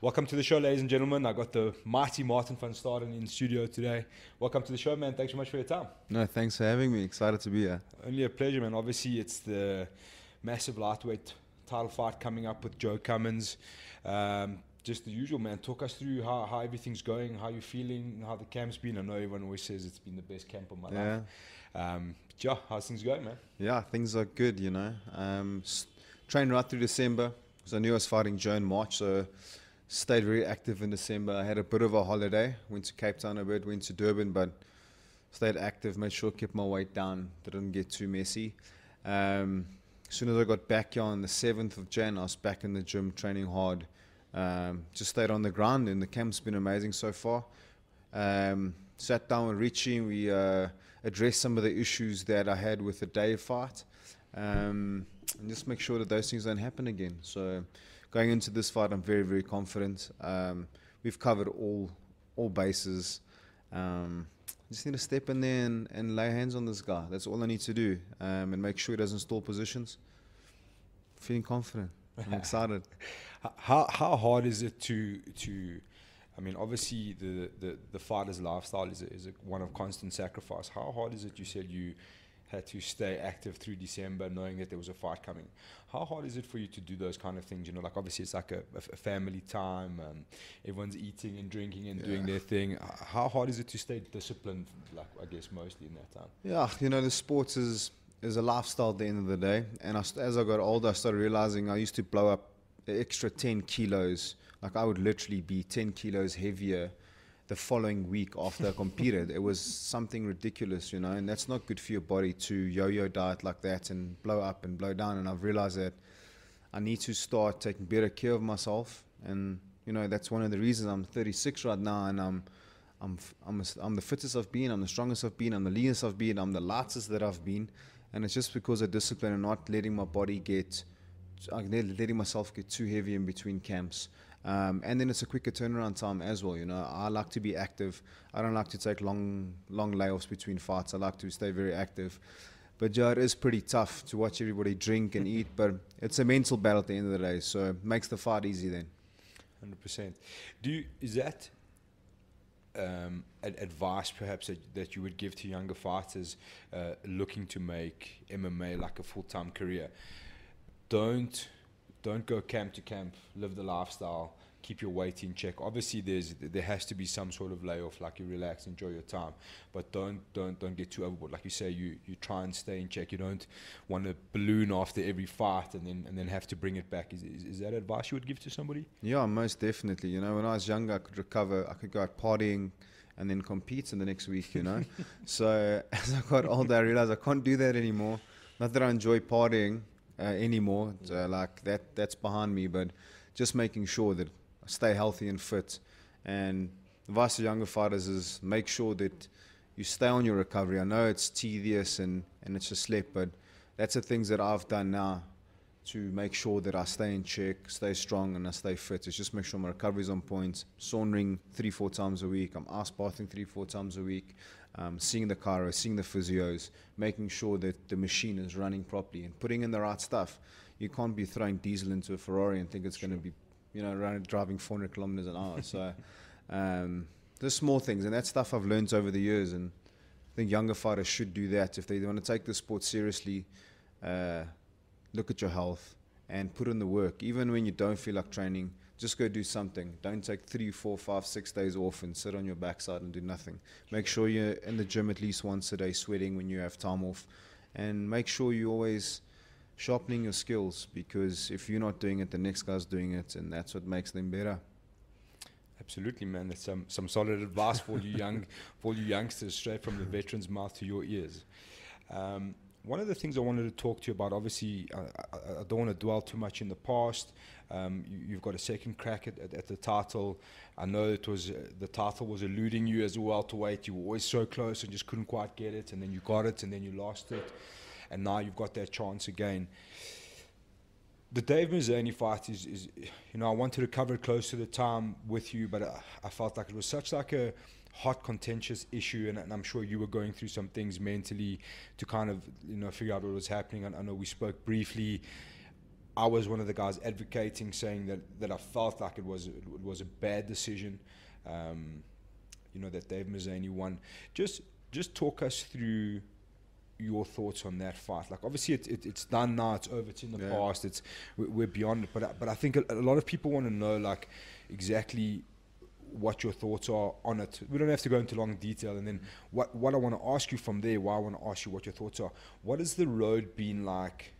Welcome to the show, ladies and gentlemen. I got the mighty Martin van Staden in studio today. Welcome to the show, man. Thanks so much for your time. No, thanks for having me. Excited to be here. Only a pleasure, man. Obviously, it's the massive lightweight title fight coming up with Joe Cummins. Just the usual, man. Talk us through how everything's going, how you're feeling, how the camp's been. I know everyone always says it's been the best camp of my life. Yeah, how's things going, man? Yeah, things are good, you know. Trained right through December because I knew I was fighting Joe in March, so stayed very active in December. I had a bit of a holiday. Went to Cape Town a bit, went to Durban, but stayed active, made sure I kept my weight down, didn't get too messy. As soon as I got back here on the 7th of Jan, I was back in the gym training hard. Just stayed on the ground, and the camp's been amazing so far. Sat down with Richie, and we addressed some of the issues that I had with the day fight, and just make sure that those things don't happen again. So going into this fight, I'm very, very confident. We've covered all bases. Just need to step in there and lay hands on this guy. That's all I need to do, and make sure he doesn't stall positions. Feeling confident. I'm excited. How hard is it to I mean, obviously the fighter's lifestyle is one of constant sacrifice. How hard is it? You said you had to stay active through December knowing that there was a fight coming. How hard is it for you to do those kind of things? You know, like obviously it's like a family time. Everyone's eating and drinking and doing their thing. How hard is it to stay disciplined, like I guess mostly in that time? Yeah, you know, the sports is a lifestyle at the end of the day. And as I got older, I started realizing I used to blow up the extra 10 kilos. Like I would literally be 10 kilos heavier the following week after I competed. It was something ridiculous, you know, and that's not good for your body to yo-yo diet like that and blow up and blow down. And I've realized that I need to start taking better care of myself. And, you know, that's one of the reasons I'm 36 right now, and I'm the fittest I've been, I'm the strongest I've been, I'm the leanest I've been, I'm the lightest that I've been. And it's just because of discipline and not letting my body letting myself get too heavy in between camps. And then it's a quicker turnaround time as well. You know, I like to be active. I don't like to take long layoffs between fights. I like to stay very active. But yeah, it is pretty tough to watch everybody drink and eat, but it's a mental battle at the end of the day. So it makes the fight easy then. 100%. Is that advice perhaps that you would give to younger fighters looking to make MMA like a full-time career? Don't go camp to camp, live the lifestyle, keep your weight in check. Obviously there has to be some sort of layoff, like you relax, enjoy your time, but don't get too overboard. Like you say, you try and stay in check. You don't want to balloon after every fight and then have to bring it back. Is that advice you would give to somebody? Yeah, most definitely. You know, when I was younger, I could recover, I could go out partying and then compete in the next week, you know. So as I got older, I realized I can't do that anymore. Not that I enjoy partying anymore, like that's behind me, but just making sure that I stay healthy and fit. And advice to younger fighters is make sure that you stay on your recovery. I know it's tedious and it's a slip, but that's the things that I've done now to make sure that I stay in check, stay strong, and I stay fit. It's just make sure my recovery is on point, saunering 3-4 times a week, I'm ice bathing 3-4 times a week, seeing the chiro, seeing the physios, making sure that the machine is running properly and putting in the right stuff. You can't be throwing diesel into a Ferrari and think it's going to be, you know, driving 400 kilometers an hour. So there's small things, and that's stuff I've learned over the years, and I think younger fighters should do that. If they want to take the sport seriously, look at your health and put in the work. Even when you don't feel like training, just go do something. Don't take 3, 4, 5, 6 days off and sit on your backside and do nothing. Make sure you're in the gym at least once a day, sweating when you have time off. And make sure you're always sharpening your skills, because if you're not doing it, the next guy's doing it, and that's what makes them better. Absolutely, man. That's some solid advice for you youngsters, straight from the veteran's mouth to your ears. One of the things I wanted to talk to you about, obviously, I don't want to dwell too much in the past. You've got a second crack at the title. I know the title was eluding you as a welterweight. You were always so close and just couldn't quite get it, and then you got it, and then you lost it, and now you've got that chance again. The Dave Mazzani fight is, you know, I wanted to cover it close to the time with you, but I felt like it was such like a hot, contentious issue, and I'm sure you were going through some things mentally to kind of, you know, figure out what was happening. I know we spoke briefly. I was one of the guys advocating, saying that I felt like it was a bad decision. That Dave Mazzani won. Just talk us through your thoughts on that fight. Like, obviously it's done now, it's over, it's in the past, we're beyond it, but I think a lot of people want to know, like, exactly what your thoughts are on it. We don't have to go into long detail. And then what I want to ask you from there, why I want to ask you what your thoughts are, what has the road been like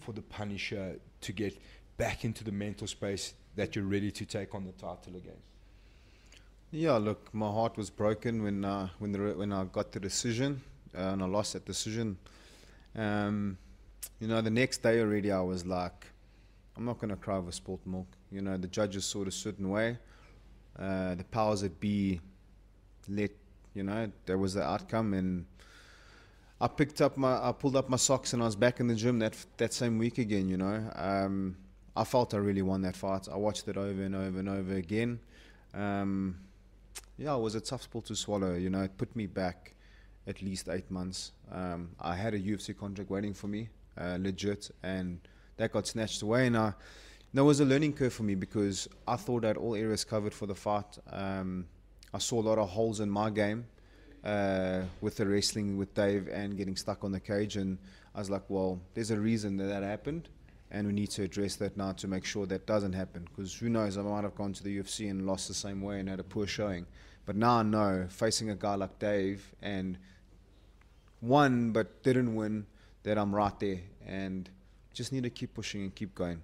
for the Punisher to get back into the mental space that you're ready to take on the title again? Yeah, look, my heart was broken when I got the decision, and I lost that decision. The next day already I was like, I'm not going to cry over spilt milk. The judges saw it a certain way. The powers that be there was the outcome, and I pulled up my socks and I was back in the gym that same week again. I felt I really won that fight. I watched it over and over and over again. It was a tough pill to swallow. It put me back at least 8 months. I had a UFC contract waiting for me, legit, and that got snatched away. And it was a learning curve for me because I thought I had all areas covered for the fight. I saw a lot of holes in my game with the wrestling with Dave and getting stuck on the cage. And I was like, well, there's a reason that happened, and we need to address that now to make sure that doesn't happen. Because who knows, I might have gone to the UFC and lost the same way and had a poor showing. But now I know, facing a guy like Dave and won but didn't win, that I'm right there and just need to keep pushing and keep going.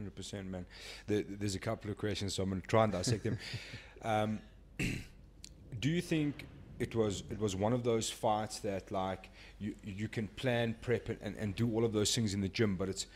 100%, man. There's a couple of questions, so I'm going to try and dissect them. Do you think it was one of those fights that, like, you can plan, prep, and do all of those things in the gym, but it's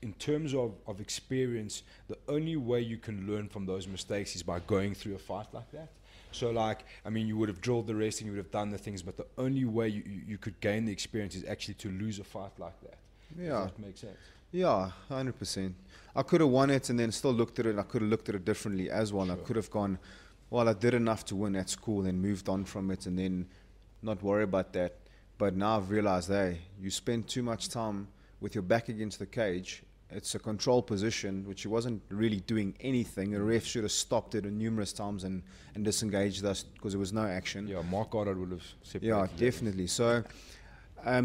in terms of experience, the only way you can learn from those mistakes is by going through a fight like that? So, like, I mean, you would have drilled the wrestling, you would have done the things, but the only way you could gain the experience is actually to lose a fight like that. Yeah. Does that make sense? Yeah, 100%. I could have won it and then still looked at it. I could have looked at it differently as well. Sure. I could have gone, well, I did enough to win at school and moved on from it and then not worry about that. But now I've realized, hey, you spend too much time with your back against the cage. It's a control position, which he wasn't really doing anything. The ref should have stopped it numerous times and disengaged us because there was no action. Yeah, Mark Goddard would have separated. Yeah, definitely. So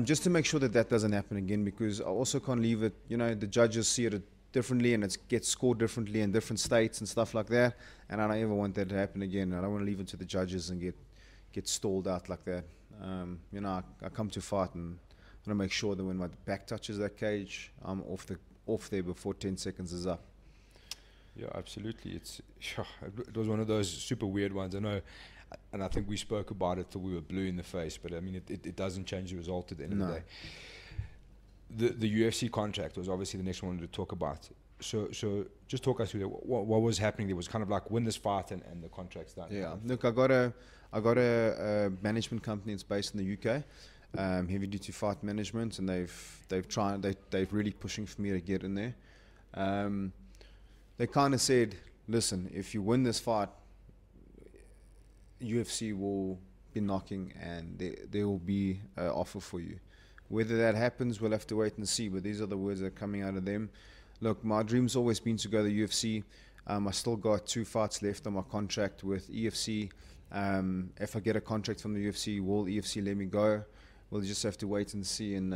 just to make sure that doesn't happen again, because I also can't leave it, the judges see it differently and it gets scored differently in different states and stuff like that. And I don't ever want that to happen again. I don't want to leave it to the judges and get stalled out like that. I come to fight and I want to make sure that when my back touches that cage, I'm off there before 10 seconds is up. Yeah, absolutely. It was one of those super weird ones. I know, and I think we spoke about it till we were blue in the face, but I mean, it doesn't change the result at the end of the day. The UFC contract was obviously the next one to talk about. So just talk us through that. What was happening there? Was kind of like win this fight and the contract's done. Yeah, look, I got a management company that's based in the UK, heavy duty fight management, and they're really pushing for me to get in there. They kind of said, listen, if you win this fight, UFC will be knocking and there will be an offer for you. Whether that happens, we'll have to wait and see, but these are the words that are coming out of them. Look, my dream's always been to go to the UFC. I still got 2 fights left on my contract with EFC. If I get a contract from the UFC, will EFC let me go? We'll just have to wait and see and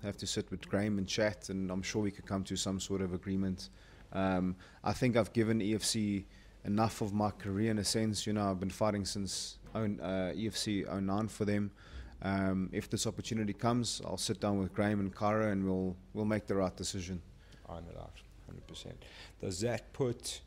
have to sit with Graham and chat, and I'm sure we could come to some sort of agreement. I think I've given EFC enough of my career in a sense. I've been fighting since EFC 09 for them. If this opportunity comes, I'll sit down with Graham and Kara and we'll make the right decision. Iron it out, 100%. Does that put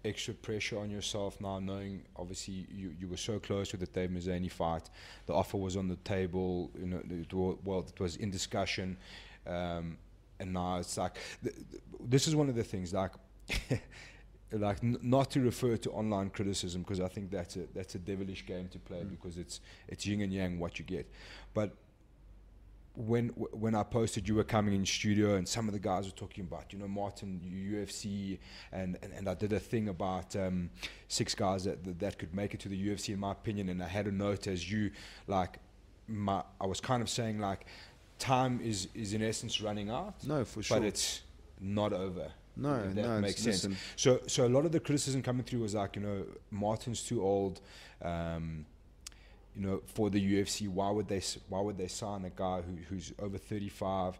extra pressure on yourself now, knowing obviously you were so close with the Dave Mazzani fight, the offer was on the table, it was in discussion, and now it's like this is one of the things, like like not to refer to online criticism, because I think that's a devilish game to play, because it's yin and yang what you get. But when I posted you were coming in studio and some of the guys were talking about, Martin, UFC, and I did a thing about 6 guys that could make it to the UFC in my opinion, and I had a note as you, like, I was kind of saying, like, time is in essence running out. No, for sure. But it's not over. No, if that no, makes sense. listen. So a lot of the criticism coming through was like, Martin's too old. For the UFC, why would they sign a guy who's over 35?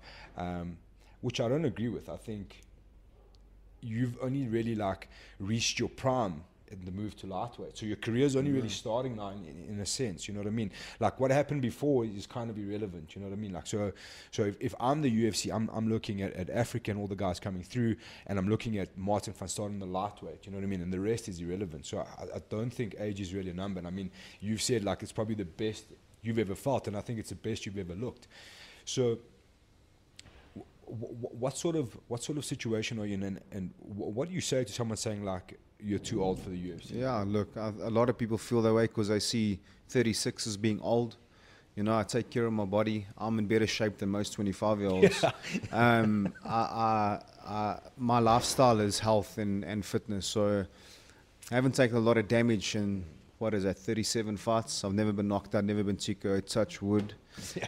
Which I don't agree with. I think you've only really like reached your prime in the move to lightweight, so your career's only really starting now in a sense. You know what I mean? Like what happened before is kind of irrelevant. You know what I mean? Like so if I'm the UFC, I'm looking at Africa and all the guys coming through, and I'm looking at Martin van Staden in the lightweight. You know what I mean? And the rest is irrelevant. So I don't think age is really a number. And I mean, you've said like it's probably the best you've ever felt, and I think it's the best you've ever looked. So what sort of situation are you in, and what do you say to someone saying like you're too old for the UFC? Yeah, look, a lot of people feel that way because I see 36 as being old. I take care of my body. I'm in better shape than most 25-year-olds. My lifestyle is health and fitness, so I haven't taken a lot of damage in, 37 fights. I've never been knocked out, never been TKO, touch wood. Yeah.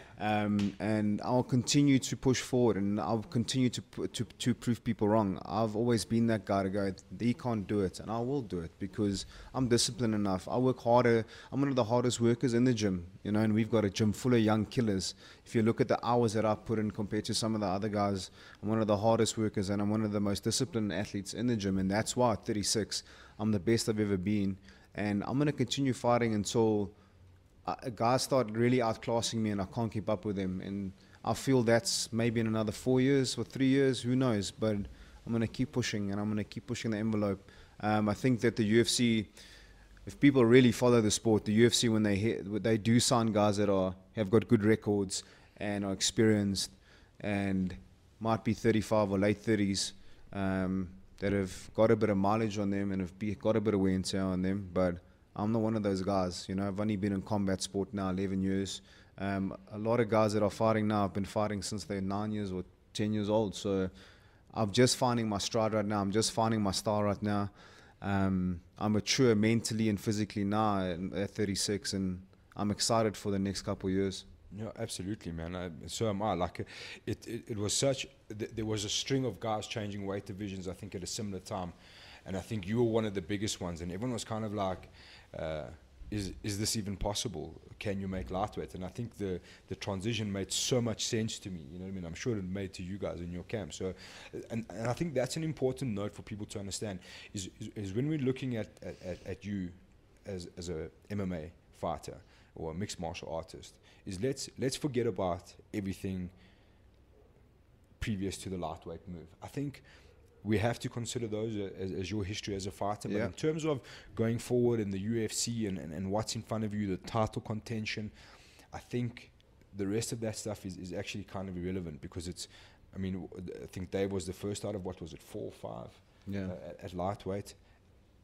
And I'll continue to push forward, and I'll continue to prove people wrong. I've always been that guy to go, he can't do it, and I will do it because I'm disciplined enough. I work harder. I'm one of the hardest workers in the gym, and we've got a gym full of young killers. If you look at the hours that I put in compared to some of the other guys, I'm one of the hardest workers, and I'm one of the most disciplined athletes in the gym, and that's why at 36, I'm the best I've ever been, and I'm going to continue fighting until guys start really outclassing me and I can't keep up with them. And I feel that's maybe in another 4 years or 3 years, who knows. But I'm going to keep pushing, and I'm going to keep pushing the envelope. I think that the UFC, if people really follow the sport, the UFC, when they do sign guys that have got good records and are experienced and might be 35 or late 30s, that have got a bit of mileage on them and have got a bit of wear and tear on them. But I'm not one of those guys. I've only been in combat sport now 11 years. A lot of guys that are fighting now have been fighting since they're 9 years or 10 years old. So I'm just finding my stride right now. I'm just finding my style right now. I'm mature mentally and physically now at 36, and I'm excited for the next couple of years. Yeah, absolutely, man. So am I. Like, it was such. There was a string of guys changing weight divisions, I think, at a similar time, and I think you were one of the biggest ones. And everyone was kind of like, "Is this even possible? Can you make lightweight?" And I think the transition made so much sense to me. You know what I mean? I'm sure it made to you guys in your camp. So, and I think that's an important note for people to understand. Is when we're looking at you as a MMA fighter or a mixed martial artist, is let's forget about everything previous to the lightweight move. I think we have to consider those as your history as a fighter. But in terms of going forward in the UFC and what's in front of you, the title contention, I think the rest of that stuff is actually kind of irrelevant, because I think Dave was the first out of, 4 or 5 at lightweight.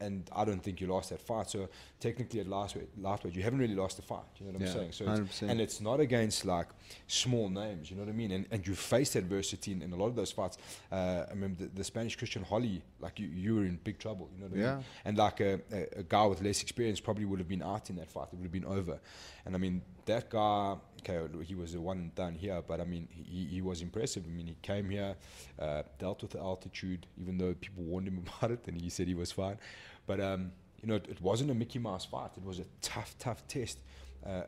And I don't think you lost that fight. So technically at lightweight, you haven't really lost the fight. You know what I'm saying? So 100%. And it's not against like small names. You know what I mean? And you faced adversity in a lot of those fights. I remember the Spanish Christian Holly. Like you were in big trouble. You know what I mean? And like a guy with less experience probably would have been out in that fight. It would have been over. And I mean, that guy, okay, he was the one and done here, but I mean, he was impressive. I mean, he came here, dealt with the altitude, even though people warned him about it, and he said he was fine. But it wasn't a Mickey Mouse fight. It was a tough test,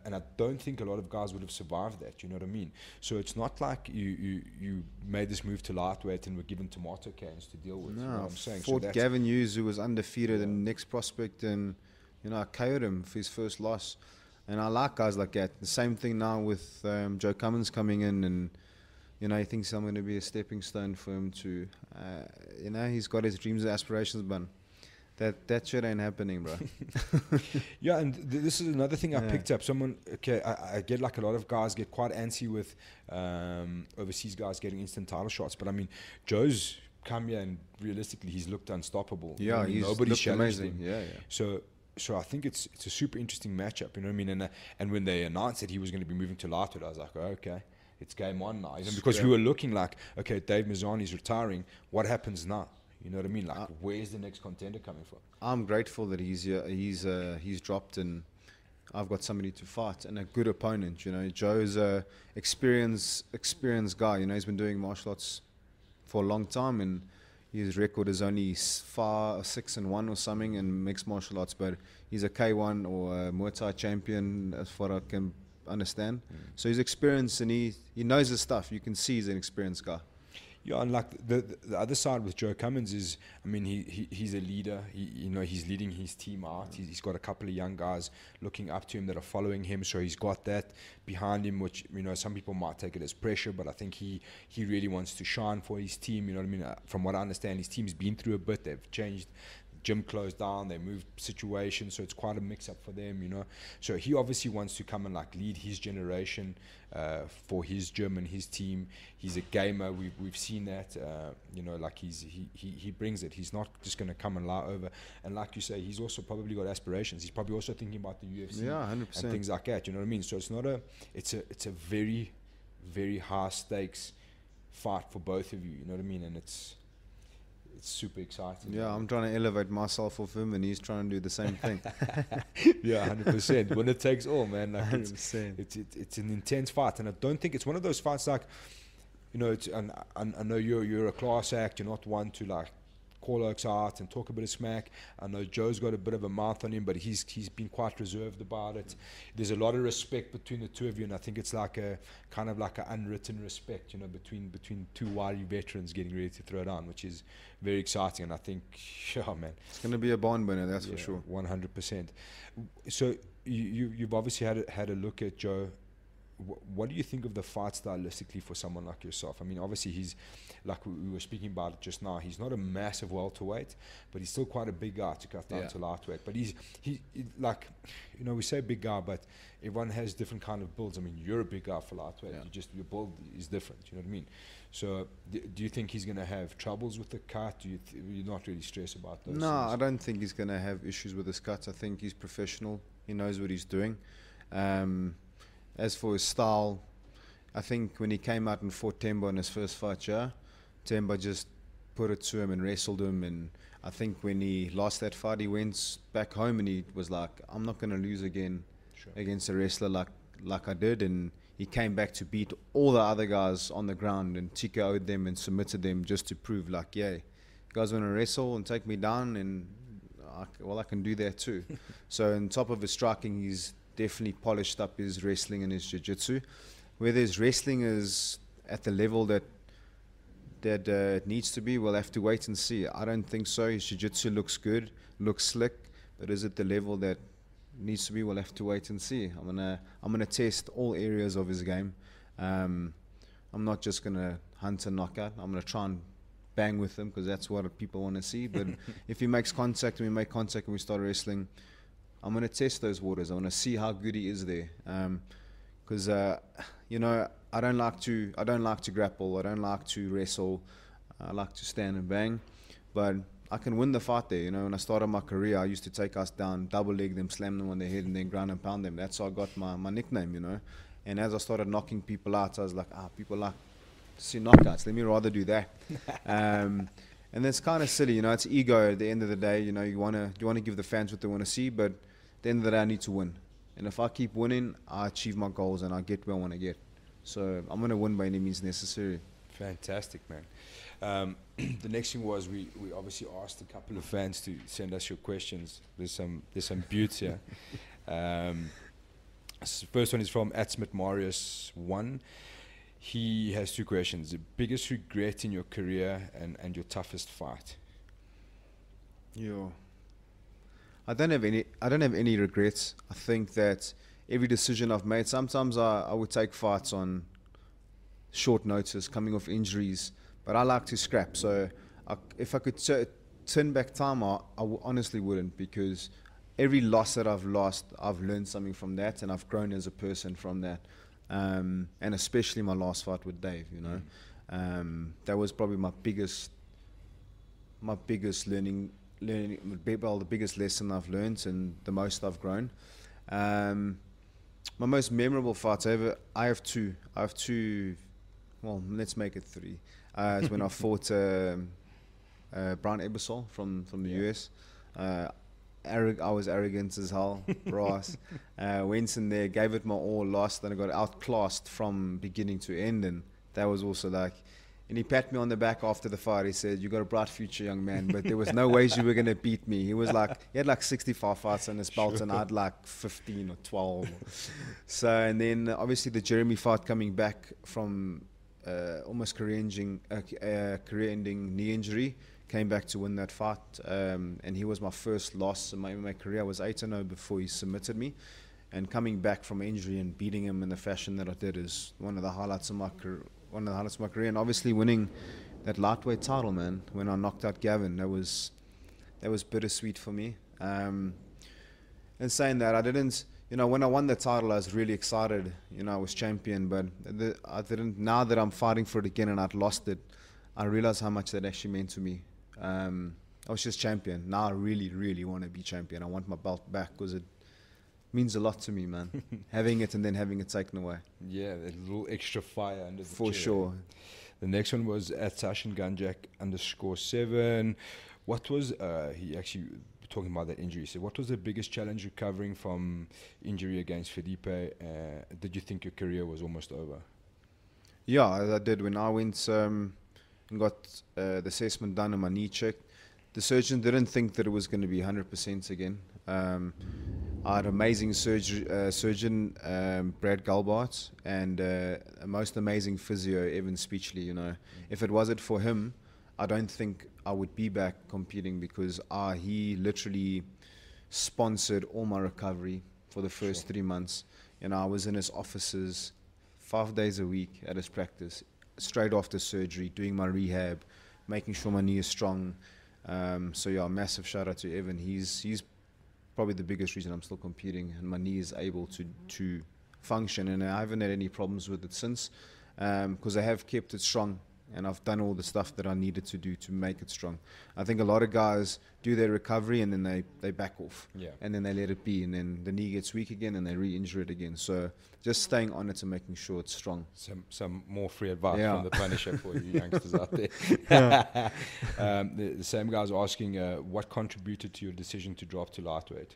and I don't think a lot of guys would have survived that. You know what I mean? So it's not like you made this move to lightweight and were given tomato cans to deal with. No, you know what I'm saying? Fought Gavin Hughes, who was undefeated, and next prospect, and I KO'd him for his first loss. And I like guys like that. The same thing now with Joe Cummins coming in, and he thinks I'm going to be a stepping stone for him to, he's got his dreams and aspirations, but that shit ain't happening, bro. Yeah, and this is another thing I picked up. I get like a lot of guys get quite antsy with overseas guys getting instant title shots, but I mean, Joe's come here and realistically he's looked unstoppable. Yeah, he's looked amazing. Yeah. So I think it's a super interesting matchup, you know what I mean? And when they announced that he was going to be moving to lightweight, I was like, oh, okay, it's game on now. Because we were looking like, okay, Dave Mazzani's retiring. What happens now? You know what I mean? Like, where's the next contender coming from? I'm grateful that he's here. He's dropped, and I've got somebody to fight and a good opponent. Joe's a experienced guy. He's been doing martial arts for a long time, and his record is only 6-1 or something in mixed martial arts. But he's a K1 or a Muay Thai champion, as far as I can understand. So he's experienced, and he knows his stuff. You can see he's an experienced guy. Yeah, and like the other side with Joe Cummins is, I mean, he's a leader. He's leading his team out. He's got a couple of young guys looking up to him that are following him. So he's got that behind him, which, some people might take it as pressure, but I think he really wants to shine for his team. You know what I mean? From what I understand, his team's been through a bit. They've changed. Gym closed down, they moved situations, so it's quite a mix-up for them, So he obviously wants to come and like lead his generation for his gym and his team. He's a gamer. We've seen that. Like he brings it. He's not just going to come and lie over. And like you say, he's also probably got aspirations. He's probably also thinking about the UFC, 100%. and things like that. You know what I mean? So it's a very, very high stakes fight for both of you. You know what I mean? And it's super exciting. Yeah, I'm trying to elevate myself off him, and he's trying to do the same thing. Yeah, 100%. When it takes all, man. Like 100%. It's an intense fight, and I don't think it's one of those fights like, and I know you're a class act. You're not one to like call oaks out and talk a bit of smack. I know Joe's got a bit of a mouth on him, but he's been quite reserved about it. There's a lot of respect between the two of you, and I think it's like a kind of like an unwritten respect, between two wily veterans getting ready to throw down, which is very exciting. And I think, man, it's going to be a barn burner, that's for sure. 100%. So you've obviously had a look at Joe. What do you think of the fight stylistically for someone like yourself? I mean, obviously he's, like we were speaking about it just now, he's not a massive welterweight, but he's still quite a big guy to cut down to lightweight. But he like, we say big guy, but everyone has different kind of builds. I mean, you're a big guy for lightweight. Your build is different. You know what I mean? So do you think he's going to have troubles with the cut? You're not really stressed about those things? I don't think he's going to have issues with his cuts. I think he's professional. He knows what he's doing. As for his style, I think when he came out and fought Temba in his first fight, Temba just put it to him and wrestled him. And I think when he lost that fight, he went back home and he was like, I'm not going to lose again against a wrestler like I did. And he came back to beat all the other guys on the ground and TKO'd them and submitted them just to prove like, yeah, you guys want to wrestle and take me down, and I can do that too. So on top of his striking, he's definitely polished up his wrestling and his jiu-jitsu. Whether his wrestling is at the level that it needs to be, we'll have to wait and see. I don't think so. His jiu-jitsu looks good, looks slick, but is it the level that needs to be? We'll have to wait and see. I'm gonna test all areas of his game. I'm not just gonna hunt and knock out. I'm gonna try and bang with him because that's what people want to see. But if he makes contact and we make contact and we start wrestling, I'm going to test those waters. I want to see how good he is there. Because I don't like to grapple. I don't like to wrestle. I like to stand and bang. But I can win the fight there. When I started my career, I used to take us down, double leg them, slam them on their head, and then ground and pound them. That's how I got my nickname. And as I started knocking people out, I was like, people like to see knockouts. Let me rather do that. And that's kind of silly. It's ego at the end of the day. You want to give the fans what they want to see, but at the end of the day, I need to win. And if I keep winning, I achieve my goals and I get where I want to get. So I'm going to win by any means necessary. Fantastic, man. The next thing was we obviously asked a couple of fans to send us your questions. There's some beauts here. First one is from @SmithMarius1. He has two questions. The biggest regret in your career and your toughest fight? I don't have any regrets. I think that every decision I've made, sometimes I would take fights on short notice, coming off injuries, but I like to scrap. So if I could turn back time, I honestly wouldn't, because every loss that I've lost, I've learned something from that, and I've grown as a person from that. And especially my last fight with Dave, that was probably my biggest learning, the biggest lesson I've learned and the most I've grown. My most memorable fights ever, I have two. Well, let's make it three. It's when I fought Brian Ebersol from the US. I was arrogant as hell, brass. Went in there, gave it my all, lost, and I got outclassed from beginning to end, and that was also like, And he pat me on the back after the fight. He said, "You got a bright future, young man, but there was no ways you were going to beat me." He had like 65 fights on his belt, and I had like 15 or 12. So, and then obviously the Jeremy fight, coming back from almost career-ending knee injury, came back to win that fight. And he was my first loss in my MMA career. I was 8-0 before he submitted me. And coming back from injury and beating him in the fashion that I did is one of the highlights of my career. And obviously winning that lightweight title, man, when I knocked out Gavin, that was bittersweet for me. And saying that, I didn't, when I won the title, I was really excited. I was champion, but I didn't. Now that I'm fighting for it again and I'd lost it, I realized how much that actually meant to me. I was just champion. Now I really, really want to be champion. I want my belt back because it means a lot to me, man. Having it and then having it taken away. Yeah, a little extra fire under the For chair. sure. The next one was at Sashin Ganjak _7. What was, he actually, talking about that injury, so what was the biggest challenge recovering from injury against Felipe? Did you think your career was almost over? Yeah, I did. When I went and got the assessment done and my knee checked, the surgeon didn't think that it was going to be 100% again. I had an amazing surgeon, Brad Galbart, and a most amazing physio, Evan Speechley. If it wasn't for him, I don't think I would be back competing, because he literally sponsored all my recovery for the first 3 months. I was in his offices 5 days a week at his practice, straight after surgery, doing my rehab, making sure my knee is strong. So yeah, massive shout out to Evan. He's probably the biggest reason I'm still competing, and my knee is able to function, and I haven't had any problems with it since, because I have kept it strong, and I've done all the stuff that I needed to do to make it strong. I think a lot of guys do their recovery and then they back off, and then they let it be, and then the knee gets weak again and they re-injure it again. So just staying on it and making sure it's strong. Some more free advice from the Punisher for you youngsters out there. The same guys asking, what contributed to your decision to drop to lightweight?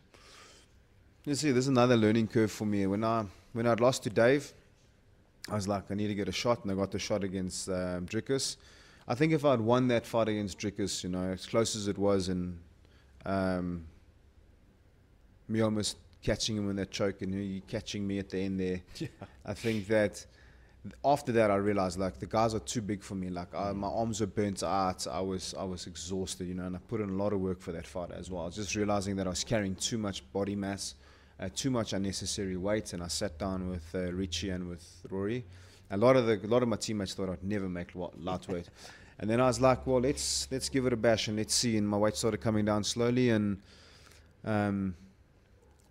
You see, there's another learning curve for me. When I'd lost to Dave, I was like, I need to get a shot, and I got the shot against Drickus. I think if I'd won that fight against Drickus, as close as it was, and me almost catching him in that choke, and he catching me at the end there, I think that after that I realized, like, the guys are too big for me. Like, my arms were burnt out. I was exhausted, and I put in a lot of work for that fight as well. I was just realizing that I was carrying too much body mass, too much unnecessary weight, and I sat down with Richie and with Rory. A lot of my teammates thought I'd never make lightweight, and then I was like, well, let's give it a bash and let's see. And my weight started coming down slowly, and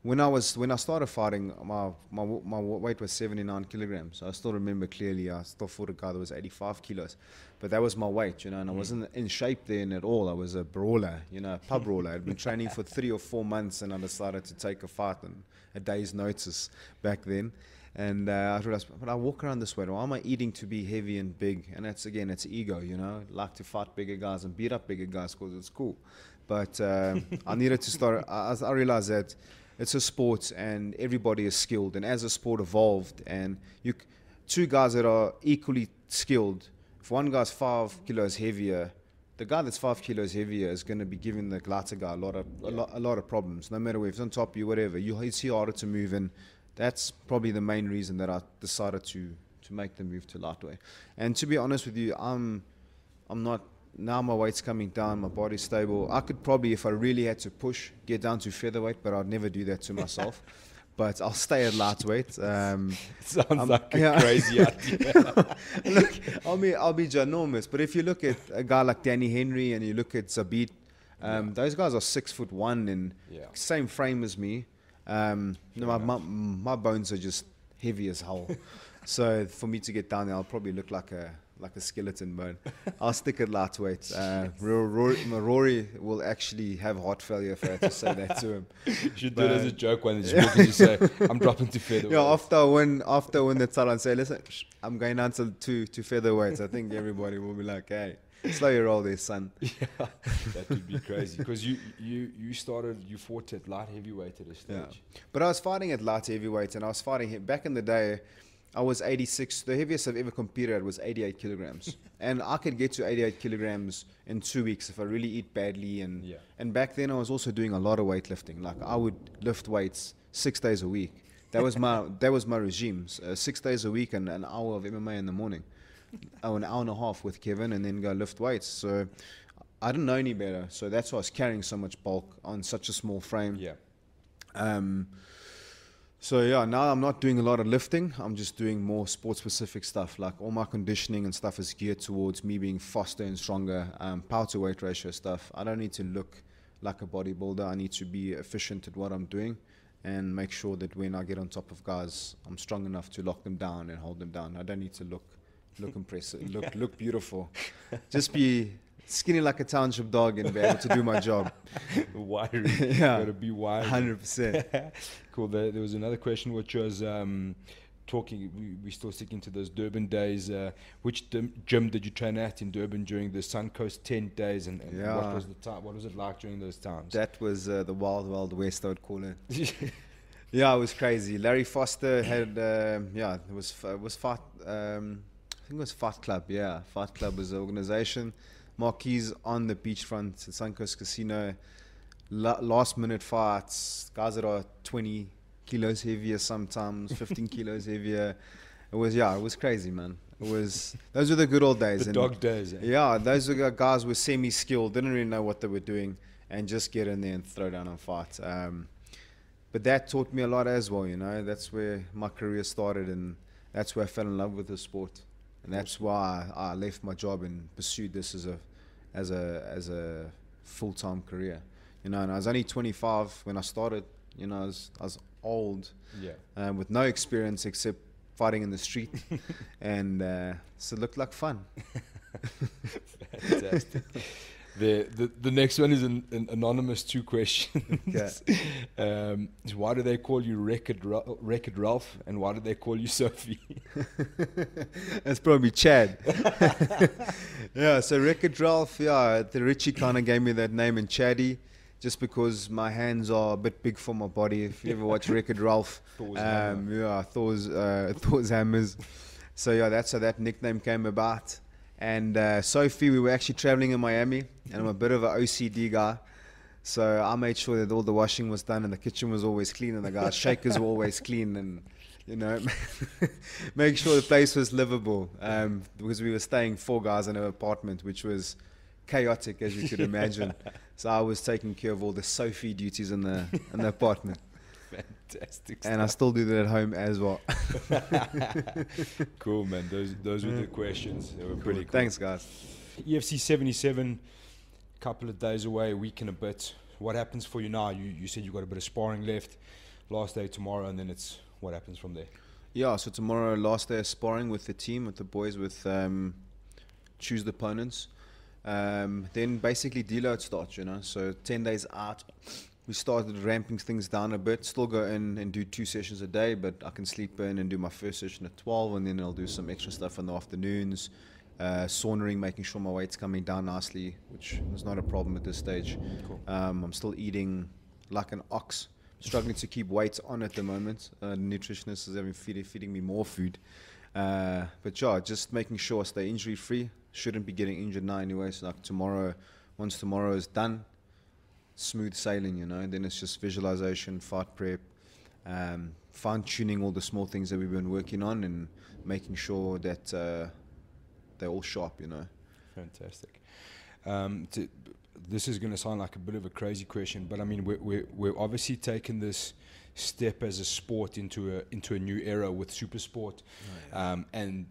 when I started fighting, my weight was 79 kilograms. I still remember clearly. I still fought a guy that was 85 kilos, but that was my weight, and I wasn't in shape then at all. I was a brawler, a pub brawler. I'd been training for 3 or 4 months, and I decided to take a fight on a day's notice back then. And I realized, but I walk around this way. Why am I eating to be heavy and big? And it's ego, like to fight bigger guys and beat up bigger guys because it's cool. But I needed to start. I realized that it's a sport and everybody is skilled. And as the sport evolved, and two guys that are equally skilled, if one guy's 5 kilos heavier, the guy that's 5 kilos heavier is going to be giving the lighter guy a lot of problems. No matter whether it's on top of you, whatever. It's harder to move, and that's probably the main reason that I decided to make the move to lightweight. And to be honest with you, I'm not. Now my weight's coming down, my body's stable. I could probably, if I really had to push, get down to featherweight, but I'd never do that to myself. But I'll stay at lightweight. Sounds like a crazy idea. Look, I'll be ginormous. But if you look at a guy like Danny Henry and you look at Zabit, those guys are 6'1" and same frame as me. My bones are just heavy as hell. So for me to get down there, I'll probably look like a skeleton, but I'll stick at lightweight. Rory will actually have heart failure if I had to say that to him. You should do it as a joke when he's walking. You say, I'm dropping to featherweight. Yeah, after I win the title and say, listen, I'm going down to featherweights, I think everybody will be like, hey, slow your roll there, son. Yeah, that would be crazy. Because you fought at light heavyweight at a stage. Yeah. But I was fighting at light heavyweight, and I was fighting him. Back in the day, I was 86. The heaviest I've ever competed at was 88 kilograms. And I could get to 88 kilograms in 2 weeks if I really eat badly. And back then I was also doing a lot of weightlifting. Like I would lift weights 6 days a week. That was my regime. 6 days a week and an hour of MMA in the morning. An hour and a half with Kevin and then go lift weights. So I didn't know any better. So that's why I was carrying so much bulk on such a small frame. Yeah. So yeah, now I'm not doing a lot of lifting. I'm just doing more sport-specific stuff. Like all my conditioning and stuff is geared towards me being faster and stronger. Power to weight ratio stuff. I don't need to look like a bodybuilder. I need to be efficient at what I'm doing and make sure that when I get on top of guys, I'm strong enough to lock them down and hold them down. I don't need to look impressive, look beautiful. Just be skinny like a township dog and be able to do my job. Wiry. Yeah. Got to be wiry. 100%. Cool. There was another question which was we're still sticking to those Durban days. Which gym did you train at in Durban during the Suncoast 10 days? And what was the time? What was it like during those times? That was the wild, wild west, I would call it. Yeah, it was crazy. Larry Foster had, it was Fight, I think it was Fight Club. Yeah, Fight Club was the organization. Marquees on the beachfront at Suncoast Casino. Last minute fights, guys that are 20 kilos heavier sometimes, 15 kilos heavier. It was crazy, man. Those were the good old days. The dog days. Eh? Yeah, those were guys were semi-skilled, didn't really know what they were doing, and just get in there and throw down and fight. But that taught me a lot as well, you know. That's where my career started, and that's where I fell in love with the sport. And that's why I left my job and pursued this as a full-time career. You know, and I was only 25 when I started. You know, I was old, with no experience except fighting in the street, and so it looked like fun. Fantastic. The next one is an anonymous 2 questions. Okay. Why do they call you Record Ralph, and why do they call you Sophie? That's probably Chad. Yeah, so Record Ralph, the Richie kind of gave me that name, and Chaddy, just because my hands are a bit big for my body. If you ever watch Record Ralph, Thor's hammers. So yeah, that's how that nickname came about. And Sophie, we were actually traveling in Miami, and I'm a bit of an OCD guy. So I made sure that all the washing was done and the kitchen was always clean and the guys' shakers were always clean, and, you know, make sure the place was livable, because we were staying 4 guys in an apartment, which was chaotic, as you could imagine. So I was taking care of all the Sophie duties in the apartment. Fantastic and stuff. I still do that at home as well. Cool, man. Those were the questions. They were pretty cool. Thanks, guys. EFC 77, couple of days away, a week and a bit. What happens for you now? You said you got a bit of sparring left. Last day tomorrow, and then it's what happens from there? Yeah, so tomorrow, last day of sparring with the team, with the boys, with choose the opponents. Then basically deload starts, you know. So 10 days out. We started ramping things down a bit. Still go in and do 2 sessions a day, but I can sleep in and do my first session at 12, and then I'll do some extra stuff in the afternoons. Saunering, making sure my weight's coming down nicely, which is not a problem at this stage. Cool. I'm still eating like an ox, struggling to keep weight on at the moment. The nutritionist is feeding me more food. But yeah, just making sure I stay injury free. Shouldn't be getting injured now anyway. So like tomorrow, once tomorrow is done, smooth sailing, you know. And then it's just visualization, fight prep, fine tuning all the small things that we've been working on, and making sure that they're all sharp, you know. Fantastic. This is going to sound like a bit of a crazy question, but I mean, we're obviously taking this step as a sport into a new era with super sport. Oh, yeah. And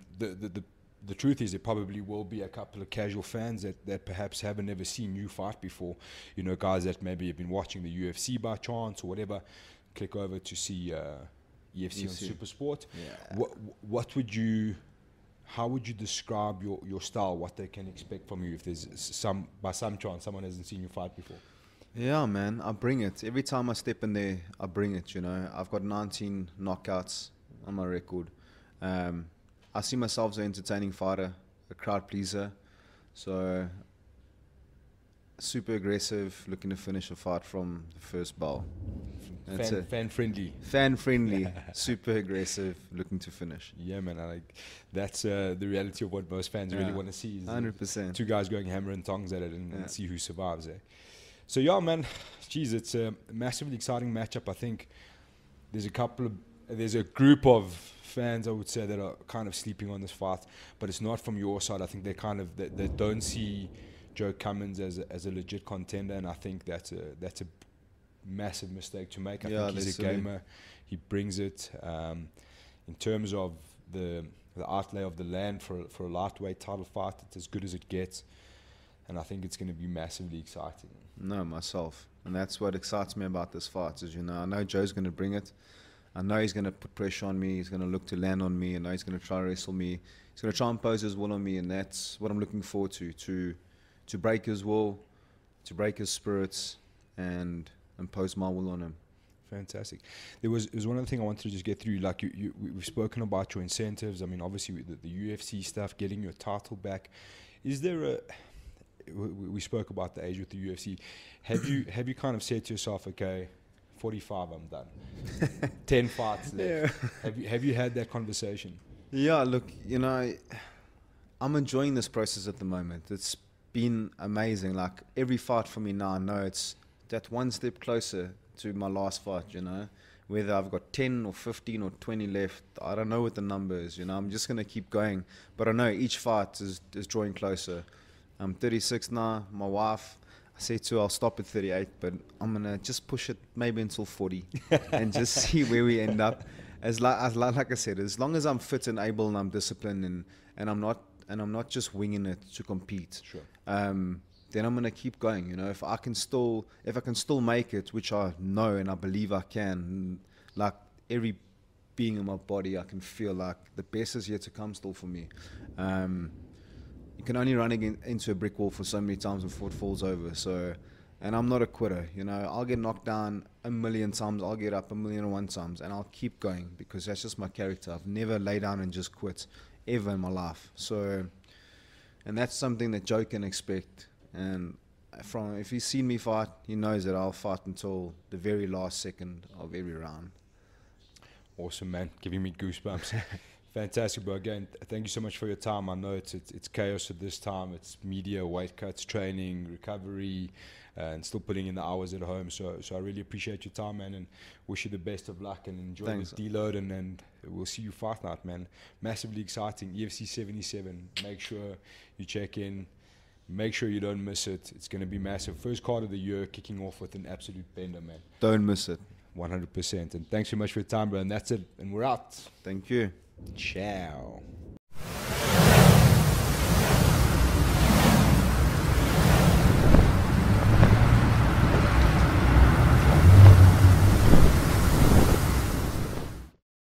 the truth is, there probably will be a couple of casual fans that perhaps haven't ever seen you fight before. You know, guys that maybe have been watching the UFC by chance or whatever, click over to see EFC on Super Sport. Yeah. How would you describe your style, what they can expect from you if there's by some chance someone hasn't seen you fight before? Yeah, man, I bring it. Every time I step in there, I bring it, you know. I've got 19 knockouts on my record. I see myself as an entertaining fighter, a crowd pleaser. So, super aggressive, looking to finish a fight from the first bell. That's it. Fan friendly. Fan friendly, super aggressive, looking to finish. Yeah, man. That's the reality of what most fans really want to see. Is 100%. two guys going hammer and tongs at it and see who survives. So yeah, man. Geez, it's a massively exciting matchup. I think there's a group of fans, I would say, that are kind of sleeping on this fight, but it's not from your side. I think they don't see Joe Cummins as a legit contender, and I think that's a massive mistake to make. I think he's a gamer. He brings it. In terms of the outlay of the land for a lightweight title fight, it's as good as it gets, and I think it's going to be massively exciting. No, myself, and that's what excites me about this fight. Is I know Joe's going to bring it. I know he's going to put pressure on me. He's going to look to land on me. I know he's going to try to wrestle me. He's going to try and impose his will on me, and that's what I'm looking forward to break his will, to break his spirits, and impose my will on him. Fantastic. There was one other thing I wanted to just get through. Like we've spoken about your incentives. I mean, obviously the UFC stuff, getting your title back. Is there we spoke about the age with the UFC. Have you kind of said to yourself, okay, 45, I'm done. 10 fights left. Yeah. Have you had that conversation? Yeah, look, I'm enjoying this process at the moment. It's been amazing. Like every fight for me now, I know it's that one step closer to my last fight, Whether I've got 10 or 15 or 20 left, I don't know what the number is, I'm just going to keep going. But I know each fight is drawing closer. I'm 36 now. My wife, I say to her, I'll stop at 38, but I'm going to just push it maybe until 40 and just see where we end up. Like I said, as long as I'm fit and able and I'm disciplined and I'm not just winging it to compete, sure. Then I'm going to keep going. If I can still make it, which I know and I believe I can, like every being in my body, I can feel like the best is yet to come still for me. You can only run into a brick wall for so many times before it falls over. So, and I'm not a quitter. I'll get knocked down 1,000,000 times. I'll get up 1,000,001 times, and I'll keep going because that's just my character. I've never laid down and just quit ever in my life. So, and that's something that Joe can expect. And if he's seen me fight, he knows that I'll fight until the very last second of every round. Awesome, man. Giving me goosebumps. Fantastic, bro. Again, thank you so much for your time. I know it's chaos at this time. It's media, weight cuts, training, recovery, and still putting in the hours at home. So I really appreciate your time, man, and wish you the best of luck and enjoy the deload. And we'll see you fight night, man. Massively exciting. UFC 77. Make sure you check in. Make sure you don't miss it. It's going to be massive. First card of the year, kicking off with an absolute bender, man. Don't miss it. 100%. And thanks so much for your time, bro. And that's it. And we're out. Thank you. Ciao.